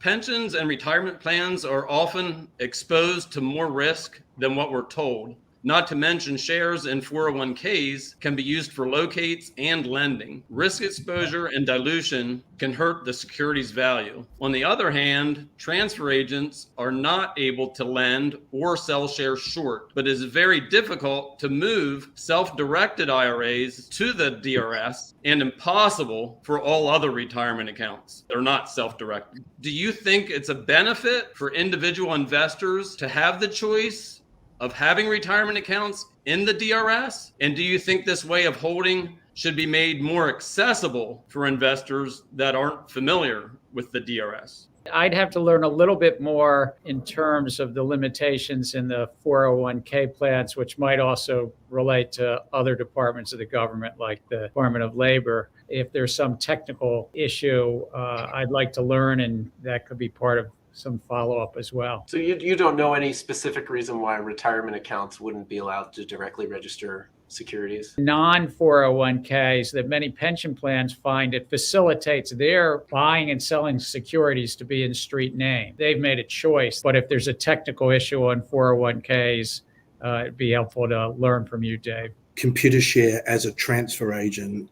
Pensions and retirement plans are often exposed to more risk than what we're told. Not to mention, shares in 401ks can be used for locates and lending. Risk exposure and dilution can hurt the security's value. On the other hand, transfer agents are not able to lend or sell shares short, but it is very difficult to move self-directed IRAs to the DRS and impossible for all other retirement accounts that are not self-directed. Do you think it's a benefit for individual investors to have the choice of having retirement accounts in the DRS? And do you think this way of holding should be made more accessible for investors that aren't familiar with the DRS? I'd have to learn a little bit more in terms of the limitations in the 401k plans, which might also relate to other departments of the government, like the Department of Labor. If there's some technical issue, I'd like to learn, and that could be part of some follow-up as well. So you don't know any specific reason why retirement accounts wouldn't be allowed to directly register securities? Non-401ks, that many pension plans find it facilitates their buying and selling securities to be in street name. They've made a choice, but if there's a technical issue on 401ks, it'd be helpful to learn from you, Dave. Computershare as a transfer agent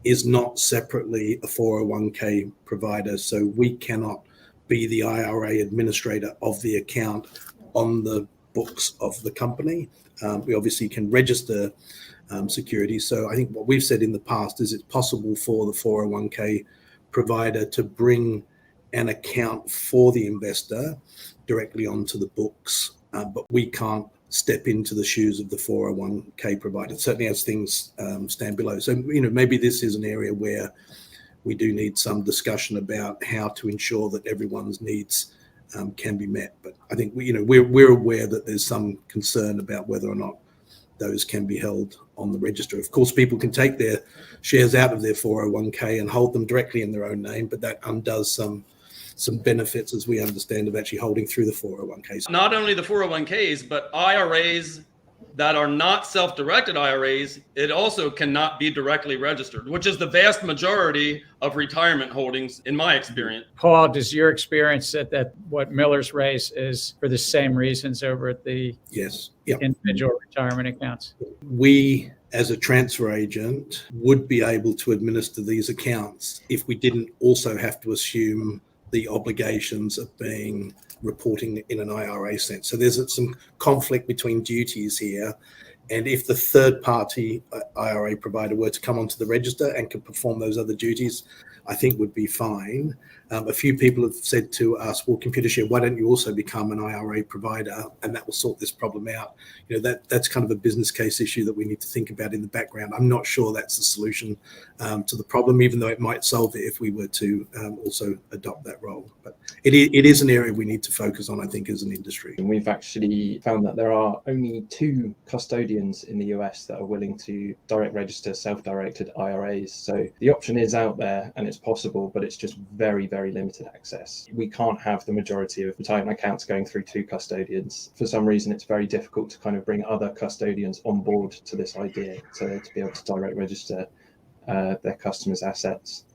is not separately a 401k provider, so we cannot be the IRA administrator of the account on the books of the company. We obviously can register securities. So I think what we've said in the past is it's possible for the 401k provider to bring an account for the investor directly onto the books, but we can't step into the shoes of the 401k provider, certainly as things stand below. So, maybe this is an area where we do need some discussion about how to ensure that everyone's needs can be met. But I think we're aware that there's some concern about whether or not those can be held on the register. Of course, people can take their shares out of their 401k and hold them directly in their own name, but that undoes some benefits, as we understand, of actually holding through the 401ks. Not only the 401ks, but IRAs that are not self-directed IRAs, it also cannot be directly registered, which is the vast majority of retirement holdings in my experience. Paul, does your experience that what Miller's raised is for the same reasons over at the individual retirement accounts? We, as a transfer agent, would be able to administer these accounts if we didn't also have to assume the obligations of being reporting in an IRA sense. So there's some conflict between duties here. And if the third party IRA provider were to come onto the register and could perform those other duties, I think would be fine. A few people have said to us, well, Computershare, why don't you also become an IRA provider? And that will sort this problem out. That's kind of a business case issue that we need to think about in the background. I'm not sure that's the solution to the problem, even though it might solve it if we were to also adopt that role. But it is an area we need to focus on, I think, as an industry. And we've actually found that there are only 2 custodians in the US that are willing to direct register self-directed IRAs. So the option is out there and it's possible, but it's just very, very limited access. We can't have the majority of retirement accounts going through 2 custodians. For some reason, it's very difficult to kind of bring other custodians on board to this idea to be able to direct register their customers' assets.